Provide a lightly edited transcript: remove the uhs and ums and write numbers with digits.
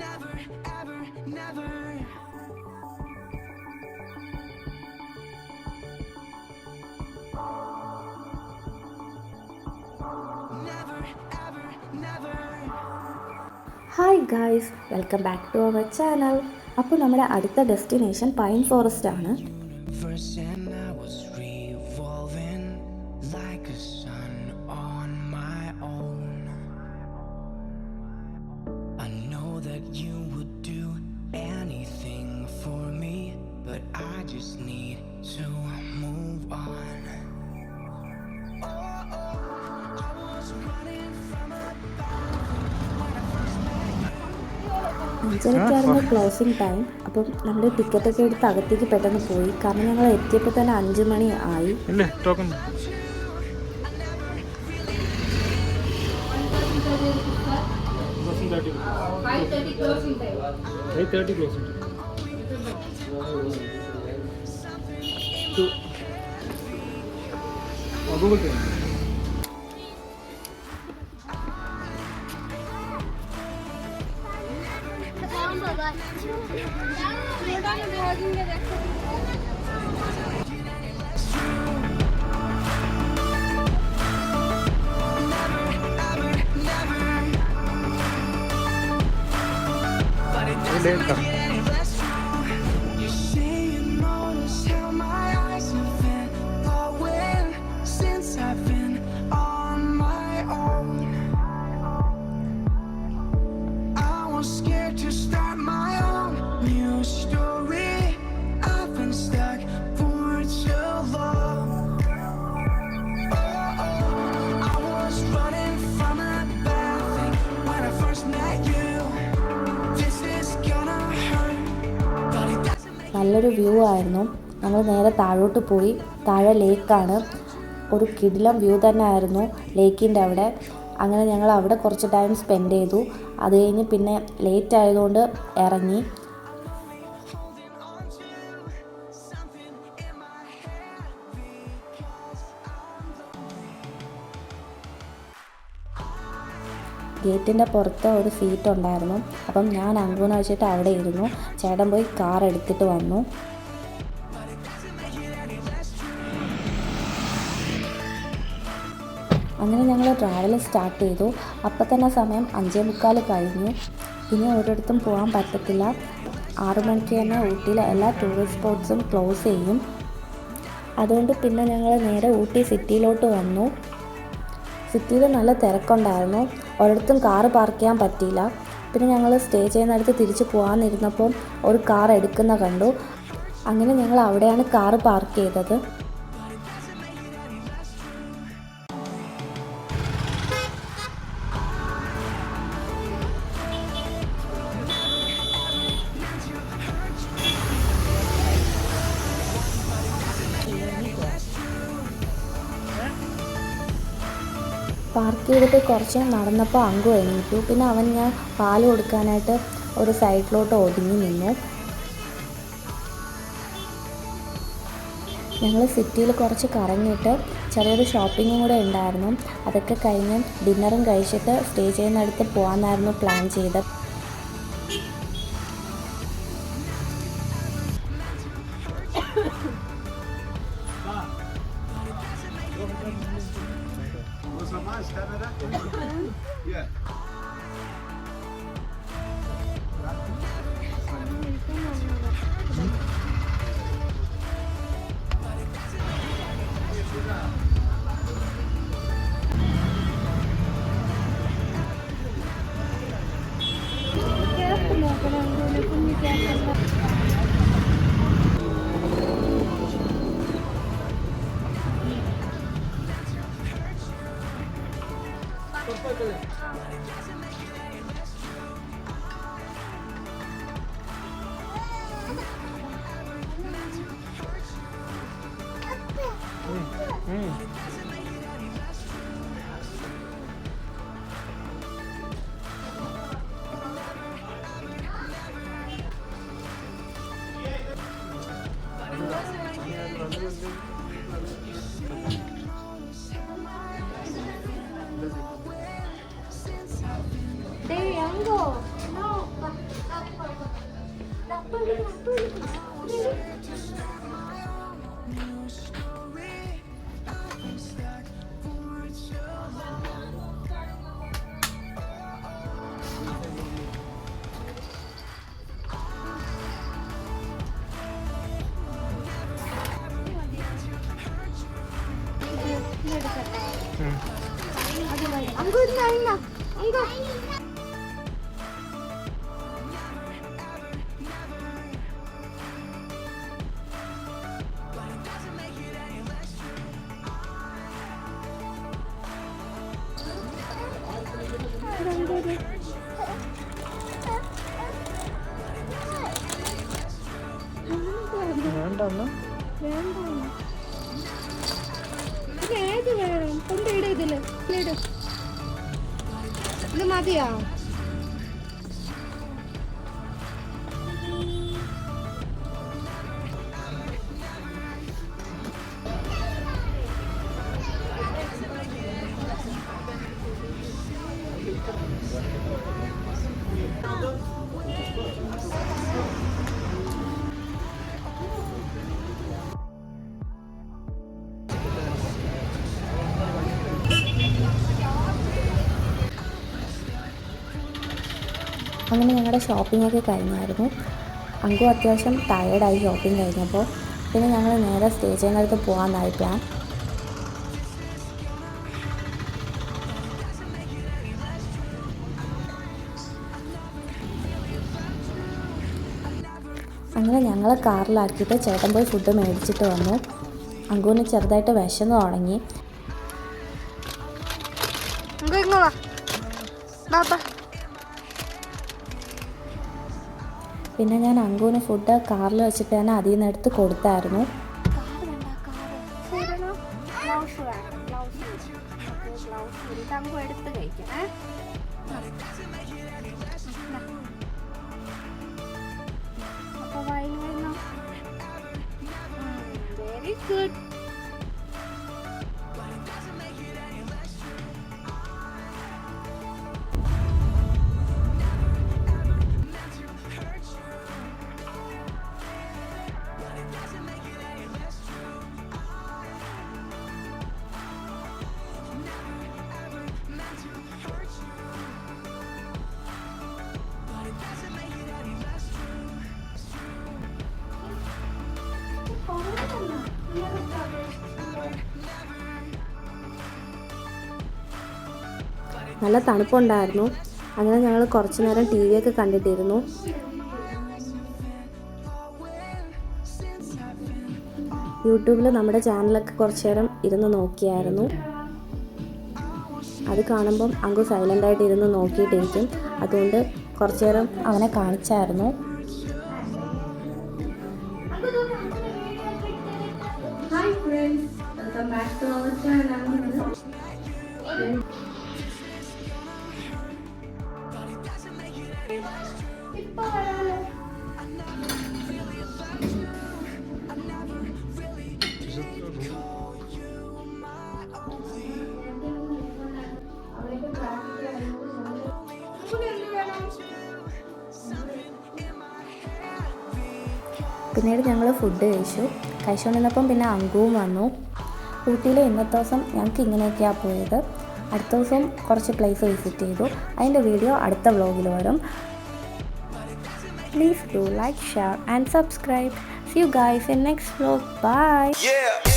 never, ever, never. Never, ever, never. Hi guys, welcome back to our channel. അപ്പോൾ നമ്മുടെ അടുത്ത destination pine forest ആണ്. And I was revolving like a sun on my own. I know that you would do anything for me, but I just need to move on. I was running from a അഞ്ചരക്കായിരുന്നു closing time. അപ്പം നമ്മൾ ടിക്കറ്റൊക്കെ എടുത്ത് അകത്തേക്ക് പെട്ടെന്ന് പോയി, കാരണം ഞങ്ങൾ എത്തിയപ്പോൾ തന്നെ 5 മണി ആയി. You say you notice how my eyes have been glowing since I've been on my own. I was scared to start my own new story. I've been stuck for too long. I was running from a bad thing when I first met you. This is gonna hurt, but it doesn't make നല്ലൊരു view ആയിരുന്നു. ഞങ്ങൾ നേരെ താഴോട്ട് പോയി. താഴെ ലേക്കാണ്. ഒരു കിടിലം വ്യൂ തന്നെ ആയിരുന്നു ലേക്കിൻ്റെ അവിടെ. അങ്ങനെ ഞങ്ങൾ അവിടെ കുറച്ച് ടൈം സ്പെൻഡ് ചെയ്തു. അത് കഴിഞ്ഞ് പിന്നെ ലേറ്റ് ആയതുകൊണ്ട് ഇറങ്ങി. ഗേറ്റിൻ്റെ പുറത്ത് ഒരു സീറ്റ് ഉണ്ടായിരുന്നു. അപ്പം ഞാൻ അങ്കൂന്ന് വെച്ചിട്ട് അവിടെ ഇരുന്നു. ചേട്ടൻ പോയി കാർ എടുത്തിട്ട് വന്നു. അങ്ങനെ ഞങ്ങൾ ട്രാവൽ സ്റ്റാർട്ട് ചെയ്തു. അപ്പം തന്നെ സമയം 5:45 കഴിഞ്ഞു. ഇനി ഒരിടത്തും പോകാൻ പറ്റത്തില്ല. 6 മണിക്ക് തന്നെ ഊട്ടിയിലെ എല്ലാ ടൂറിസ്റ്റ് സ്പോട്ട്സും ക്ലോസ് ചെയ്യും. അതുകൊണ്ട് പിന്നെ ഞങ്ങൾ നേരെ ഊട്ടി സിറ്റിയിലോട്ട് വന്നു. സിറ്റിയിൽ നല്ല തിരക്കുണ്ടായിരുന്നു. ഒരിടത്തും കാറ് പാർക്ക് ചെയ്യാൻ പറ്റിയില്ല. പിന്നെ ഞങ്ങൾ സ്റ്റേ ചെയ്യുന്നിടത്ത് തിരിച്ച് പോകാനിരുന്നപ്പോൾ ഒരു കാർ എടുക്കുന്ന കണ്ടു. അങ്ങനെ ഞങ്ങൾ അവിടെയാണ് കാറ് പാർക്ക് ചെയ്തത്. പാർക്ക് ചെയ്തിട്ട് കുറച്ച് നടന്നപ്പോൾ അങ്കു എണീറ്റു. പിന്നെ അവൻ ഞാൻ പാല് കൊടുക്കാനായിട്ട് ഒരു സൈഡിലോട്ട് ഒതുങ്ങി നിന്നു. ഞങ്ങൾ സിറ്റിയിൽ കുറച്ച് കറങ്ങിയിട്ട് ചെറിയൊരു ഷോപ്പിങ്ങും കൂടെ ഉണ്ടായിരുന്നു. അതൊക്കെ കഴിഞ്ഞ് ഡിന്നറും കഴിച്ചിട്ട് സ്റ്റേ ചെയ്യുന്നിടത്ത് പോകാമെന്നായിരുന്നു പ്ലാൻ ചെയ്തത്. There you go. No. വേണ്ടന്ന് ഏത് വേണം കൊണ്ടിട ഇതില് ഇട്. ഇത് മതിയോ? അങ്ങനെ ഞങ്ങളുടെ ഷോപ്പിംഗ് ഒക്കെ കഴിഞ്ഞായിരുന്നു. അങ്കു അത്യാവശ്യം ടയേർഡായി ഷോപ്പിംഗ് കഴിഞ്ഞപ്പോൾ. പിന്നെ ഞങ്ങൾ നേരെ സ്റ്റേജിൻ്റെ അടുത്ത് പോകാമെന്നായി പ്ലാൻ. അങ്ങനെ ഞങ്ങൾ കാറിലാക്കിയിട്ട് ചേട്ടൻ പോയി ഫുഡ് മേടിച്ചിട്ട് വന്നു. അങ്കുവിന് ചെറുതായിട്ട് വിശന്ന് തുടങ്ങി. പിന്നെ ഞാൻ അങ്കുവിന് ഫുഡ് കാറിൽ വെച്ചിട്ട് തന്നെ അതിൽ നിന്ന് എടുത്ത് കൊടുത്തായിരുന്നു. Very good. നല്ല തണുപ്പുണ്ടായിരുന്നു. അങ്ങനെ ഞങ്ങൾ കുറച്ച് നേരം ടി വി ഒക്കെ കണ്ടിട്ടിരുന്നു. യൂട്യൂബിൽ നമ്മുടെ ചാനലൊക്കെ കുറച്ച് നേരം ഇരുന്ന് നോക്കിയായിരുന്നു. അത് കാണുമ്പം അങ്കു സൈലൻ്റായിട്ട് ഇരുന്ന് നോക്കിയിട്ടിരിക്കും. അതുകൊണ്ട് കുറച്ച് നേരം അവനെ കാണിച്ചായിരുന്നു. Hi friends, welcome back to our channel. പിന്നീട് ഞങ്ങൾ ഫുഡ് കഴിച്ചുകൊണ്ടിരുന്നപ്പം പിന്നെ അങ്കുവും വന്നു. ഊട്ടിയിലെ ഇന്നത്തെ ദിവസം ഞങ്ങൾക്ക് ഇങ്ങനെയൊക്കെയാണ് പോയത്. അടുത്ത ദിവസം കുറച്ച് പ്ലേസ് വിസിറ്റ് ചെയ്തു. അതിൻ്റെ വീഡിയോ അടുത്ത വ്ലോഗിൽ വരും. Please do like, share and subscribe. See you guys in next vlog. Bye.